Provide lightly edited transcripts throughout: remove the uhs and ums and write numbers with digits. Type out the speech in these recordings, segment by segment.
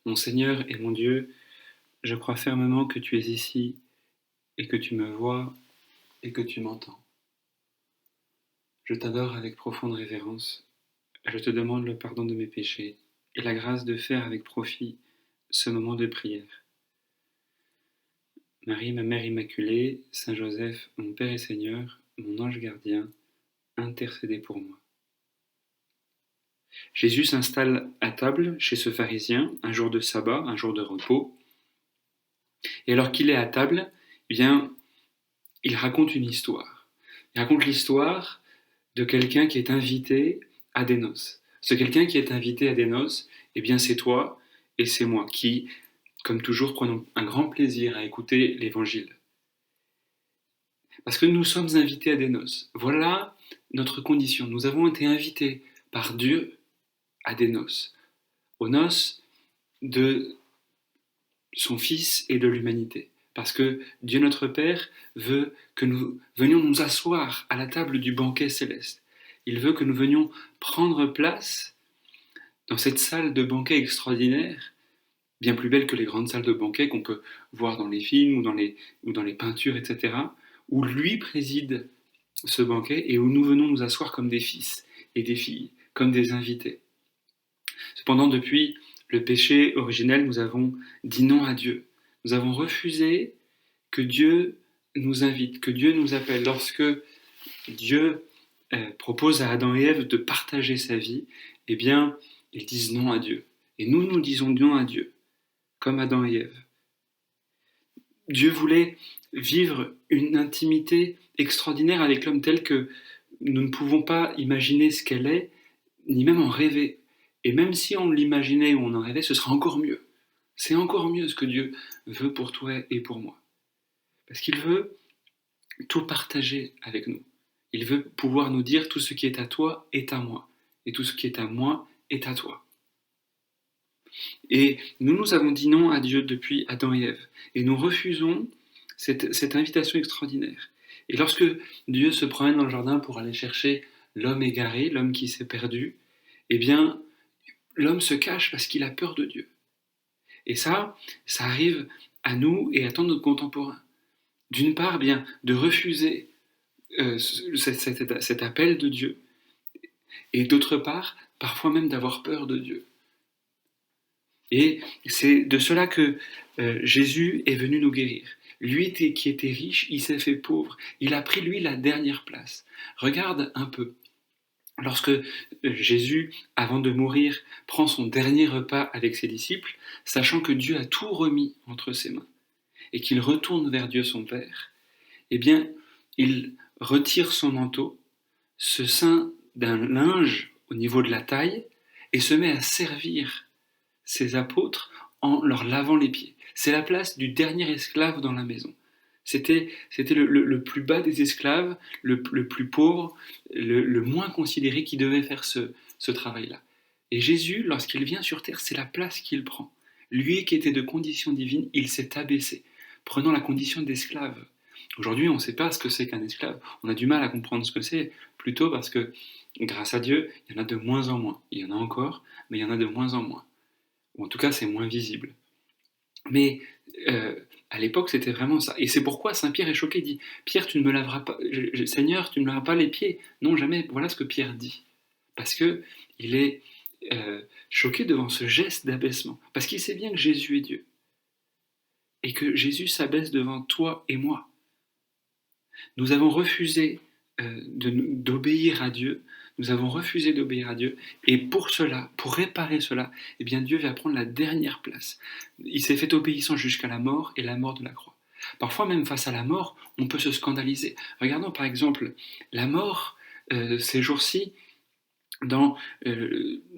Mon Seigneur et mon Dieu, je crois fermement que tu es ici et que tu me vois et que tu m'entends. Je t'adore avec profonde révérence. Je te demande le pardon de mes péchés et la grâce de faire avec profit ce moment de prière. Marie, ma Mère Immaculée, Saint Joseph, mon Père et Seigneur, mon ange gardien, intercédez pour moi. Jésus s'installe à table chez ce pharisien, un jour de sabbat, un jour de repos. Et alors qu'il est à table, eh bien, il raconte une histoire. Il raconte l'histoire de quelqu'un qui est invité à des noces. Ce quelqu'un qui est invité à des noces, eh bien, c'est toi et c'est moi qui, comme toujours, prenons un grand plaisir à écouter l'Évangile. Parce que nous sommes invités à des noces. Voilà notre condition. Nous avons été invités par Dieu à des noces. Aux noces de son Fils et de l'humanité. Parce que Dieu notre Père veut que nous venions nous asseoir à la table du banquet céleste. Il veut que nous venions prendre place dans cette salle de banquet extraordinaire, bien plus belle que les grandes salles de banquet qu'on peut voir dans les films ou dans les peintures, etc., où lui préside ce banquet et où nous venons nous asseoir comme des fils et des filles, comme des invités. Cependant, depuis le péché originel, nous avons dit non à Dieu. Nous avons refusé que Dieu nous invite, que Dieu nous appelle. Lorsque Dieu propose à Adam et Ève de partager sa vie, eh bien, ils disent non à Dieu. Et nous disons non à Dieu, comme Adam et Ève. Dieu voulait vivre une intimité extraordinaire avec l'homme telle que nous ne pouvons pas imaginer ce qu'elle est, ni même en rêver. Et même si on l'imaginait ou on en rêvait, ce sera encore mieux. C'est encore mieux ce que Dieu veut pour toi et pour moi. Parce qu'il veut tout partager avec nous. Il veut pouvoir nous dire tout ce qui est à toi est à moi. Et tout ce qui est à moi est à toi. Et nous avons dit non à Dieu depuis Adam et Ève. Et nous refusons cette invitation extraordinaire. Et lorsque Dieu se promène dans le jardin pour aller chercher l'homme égaré, l'homme qui s'est perdu, eh bien, l'homme se cache parce qu'il a peur de Dieu. Et ça arrive à nous et à tant de nos contemporains. D'une part, bien, de refuser cet appel de Dieu, et d'autre part, parfois même d'avoir peur de Dieu. Et c'est de cela que Jésus est venu nous guérir. Lui qui était riche, il s'est fait pauvre. Il a pris, lui, la dernière place. Regarde un peu. Lorsque Jésus, avant de mourir, prend son dernier repas avec ses disciples, sachant que Dieu a tout remis entre ses mains, et qu'il retourne vers Dieu son Père, eh bien, il retire son manteau, se ceint d'un linge au niveau de la taille, et se met à servir ses apôtres en leur lavant les pieds. C'est la place du dernier esclave dans la maison. C'était le plus bas des esclaves, le plus pauvre, le moins considéré qui devait faire ce travail-là. Et Jésus, lorsqu'il vient sur terre, c'est la place qu'il prend. Lui qui était de condition divine, il s'est abaissé, prenant la condition d'esclave. Aujourd'hui, on ne sait pas ce que c'est qu'un esclave. On a du mal à comprendre ce que c'est, plutôt parce que, grâce à Dieu, il y en a de moins en moins. Il y en a encore, mais il y en a de moins en moins. Ou en tout cas, c'est moins visible. Mais à l'époque, c'était vraiment ça. Et c'est pourquoi Saint Pierre est choqué, il dit « Pierre, tu ne me laveras pas, Seigneur, tu ne me laveras pas les pieds. » Non, jamais. Voilà ce que Pierre dit. Parce qu'il est choqué devant ce geste d'abaissement. Parce qu'il sait bien que Jésus est Dieu. Et que Jésus s'abaisse devant toi et moi. Nous avons refusé d'obéir à Dieu. Nous avons refusé d'obéir à Dieu. Et pour cela, pour réparer cela, eh bien Dieu va prendre la dernière place. Il s'est fait obéissant jusqu'à la mort et la mort de la croix. Parfois même face à la mort, on peut se scandaliser. Regardons par exemple la mort ces jours-ci dans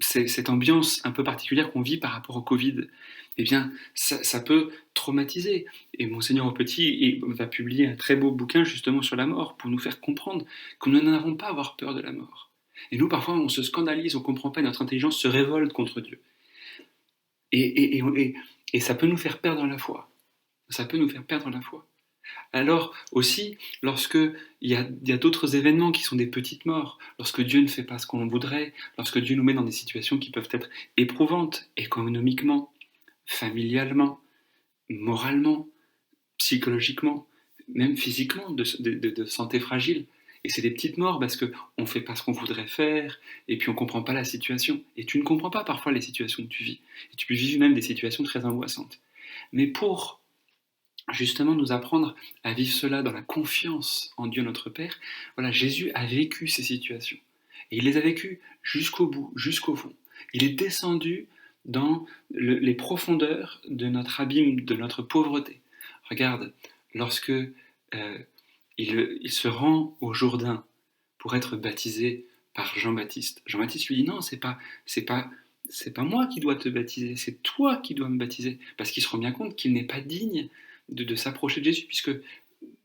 cette ambiance un peu particulière qu'on vit par rapport au Covid. Eh bien, ça peut traumatiser. Et Monseigneur Aupetit va publier un très beau bouquin justement sur la mort pour nous faire comprendre que nous n'avons pas à avoir peur de la mort. Et nous, parfois, on se scandalise, on ne comprend pas, notre intelligence se révolte contre Dieu. Et ça peut nous faire perdre la foi. Ça peut nous faire perdre la foi. Alors aussi, lorsque il y a d'autres événements qui sont des petites morts, lorsque Dieu ne fait pas ce qu'on voudrait, lorsque Dieu nous met dans des situations qui peuvent être éprouvantes économiquement, familialement, moralement, psychologiquement, même physiquement, de santé fragile. Et c'est des petites morts parce qu'on ne fait pas ce qu'on voudrait faire, et puis on ne comprend pas la situation. Et tu ne comprends pas parfois les situations que tu vis. Et tu peux vivre même des situations très angoissantes. Mais pour justement nous apprendre à vivre cela dans la confiance en Dieu notre Père, voilà, Jésus a vécu ces situations. Et il les a vécues jusqu'au bout, jusqu'au fond. Il est descendu dans les profondeurs de notre abîme, de notre pauvreté. Regarde, lorsque il se rend au Jourdain pour être baptisé par Jean-Baptiste. Jean-Baptiste lui dit non, c'est pas moi qui dois te baptiser, c'est toi qui dois me baptiser, parce qu'il se rend bien compte qu'il n'est pas digne de s'approcher de Jésus, puisque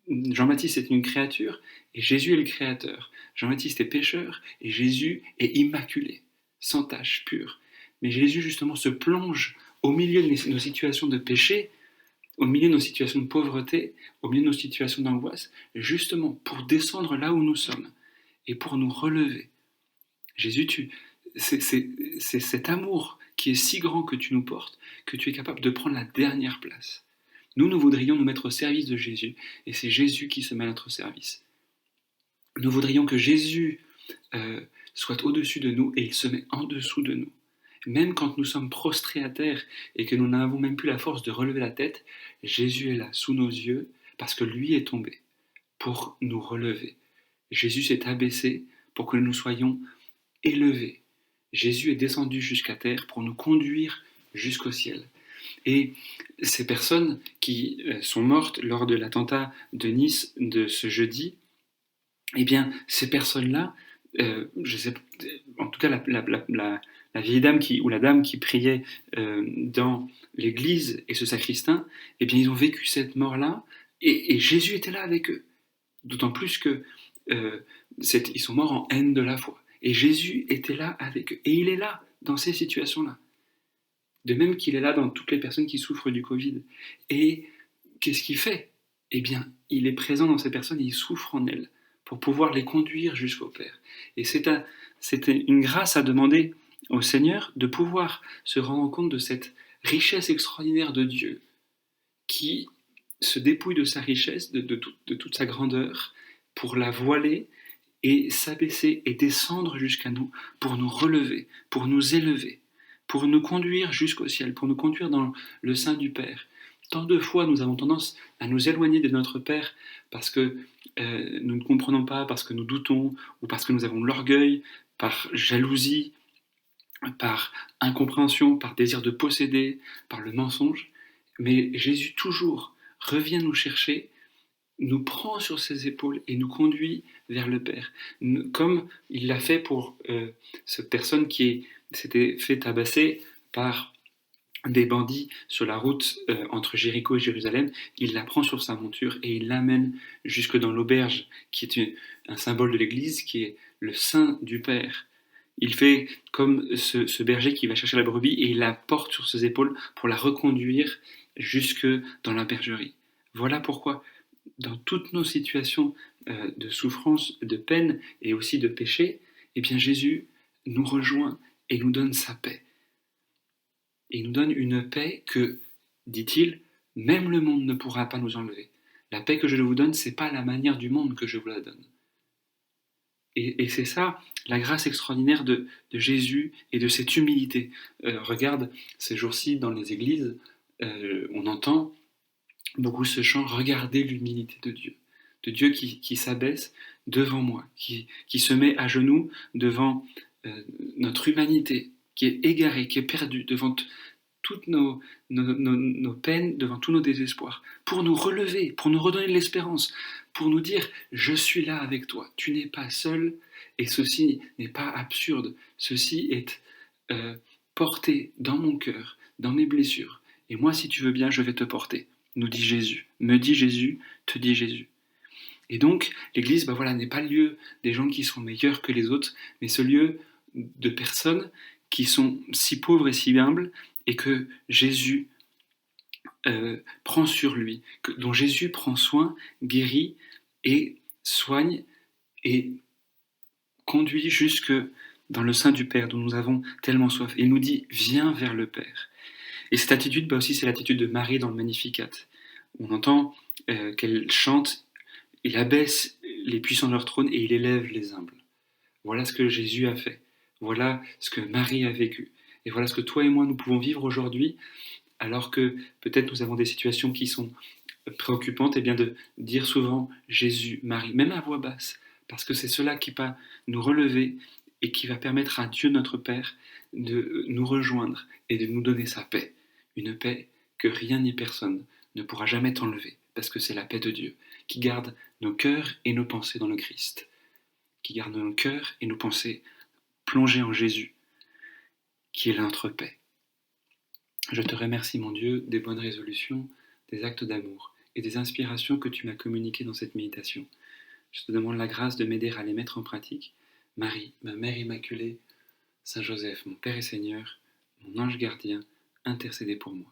Jean-Baptiste est une créature et Jésus est le créateur. Jean-Baptiste est pécheur et Jésus est immaculé, sans tache, pur. Mais Jésus justement se plonge au milieu de nos situations de péché, au milieu de nos situations de pauvreté, au milieu de nos situations d'angoisse, justement pour descendre là où nous sommes et pour nous relever. Jésus, c'est cet amour qui est si grand que tu nous portes, que tu es capable de prendre la dernière place. Nous voudrions nous mettre au service de Jésus, et c'est Jésus qui se met à notre service. Nous voudrions que Jésus soit au-dessus de nous, et il se met en dessous de nous. Même quand nous sommes prostrés à terre et que nous n'avons même plus la force de relever la tête, Jésus est là, sous nos yeux, parce que lui est tombé, pour nous relever. Jésus s'est abaissé pour que nous soyons élevés. Jésus est descendu jusqu'à terre pour nous conduire jusqu'au ciel. Et ces personnes qui sont mortes lors de l'attentat de Nice de ce jeudi, eh bien, ces personnes-là, je sais, en tout cas la vieille dame ou la dame qui priait dans l'église et ce sacristain, eh bien, ils ont vécu cette mort-là et Jésus était là avec eux. D'autant plus que ils sont morts en haine de la foi. Et Jésus était là avec eux. Et il est là dans ces situations-là. De même qu'il est là dans toutes les personnes qui souffrent du Covid. Et qu'est-ce qu'il fait? Eh bien, il est présent dans ces personnes et il souffre en elles pour pouvoir les conduire jusqu'au Père. Et c'était une grâce à demander au Seigneur de pouvoir se rendre compte de cette richesse extraordinaire de Dieu qui se dépouille de sa richesse, de toute sa grandeur, pour la voiler et s'abaisser et descendre jusqu'à nous pour nous relever, pour nous élever, pour nous conduire jusqu'au ciel, pour nous conduire dans le sein du Père. Tant de fois, nous avons tendance à nous éloigner de notre Père parce que nous ne comprenons pas, parce que nous doutons, ou parce que nous avons l'orgueil, par jalousie, par incompréhension, par désir de posséder, par le mensonge. Mais Jésus toujours revient nous chercher, nous prend sur ses épaules et nous conduit vers le Père. Comme il l'a fait pour cette personne qui s'était fait tabasser par des bandits sur la route entre Jéricho et Jérusalem, il la prend sur sa monture et il l'amène jusque dans l'auberge, qui est un symbole de l'Église, qui est le sein du Père. Il fait comme ce berger qui va chercher la brebis et il la porte sur ses épaules pour la reconduire jusque dans la bergerie. Voilà pourquoi, dans toutes nos situations de souffrance, de peine et aussi de péché, eh bien Jésus nous rejoint et nous donne sa paix. Et il nous donne une paix que, dit-il, même le monde ne pourra pas nous enlever. La paix que je vous donne, c'est pas la manière du monde que je vous la donne. Et c'est ça, la grâce extraordinaire de Jésus et de cette humilité. Regarde, ces jours-ci, dans les églises, on entend beaucoup ce chant « Regardez l'humilité de Dieu qui s'abaisse devant moi, qui se met à genoux devant notre humanité, qui est égarée, qui est perdue, devant toutes nos peines, devant tous nos désespoirs, pour nous relever, pour nous redonner de l'espérance, pour nous dire « Je suis là avec toi, tu n'es pas seul, et ceci n'est pas absurde, ceci est porté dans mon cœur, dans mes blessures, et moi, si tu veux bien, je vais te porter. » nous dit Jésus, me dit Jésus, te dit Jésus. Et donc, l'Église, n'est pas le lieu des gens qui sont meilleurs que les autres, mais ce lieu de personnes qui sont si pauvres et si humbles, et que Jésus prend sur lui, dont Jésus prend soin, guérit et soigne et conduit jusque dans le sein du Père, dont nous avons tellement soif. Et il nous dit, viens vers le Père. Et cette attitude, bah aussi, c'est l'attitude de Marie dans le Magnificat. On entend qu'elle chante, il abaisse les puissants de leur trône et il élève les humbles. Voilà ce que Jésus a fait. Voilà ce que Marie a vécu. Et voilà ce que toi et moi, nous pouvons vivre aujourd'hui, alors que peut-être nous avons des situations qui sont préoccupante, et bien de dire souvent Jésus, Marie, même à voix basse, parce que c'est cela qui va nous relever et qui va permettre à Dieu notre Père de nous rejoindre et de nous donner sa paix. Une paix que rien ni personne ne pourra jamais t'enlever, parce que c'est la paix de Dieu, qui garde nos cœurs et nos pensées dans le Christ, qui garde nos cœurs et nos pensées plongés en Jésus, qui est notre paix. Je te remercie, mon Dieu, des bonnes résolutions, des actes d'amour et des inspirations que tu m'as communiquées dans cette méditation. Je te demande la grâce de m'aider à les mettre en pratique. Marie, ma Mère Immaculée, Saint Joseph, mon Père et Seigneur, mon ange gardien, intercédez pour moi.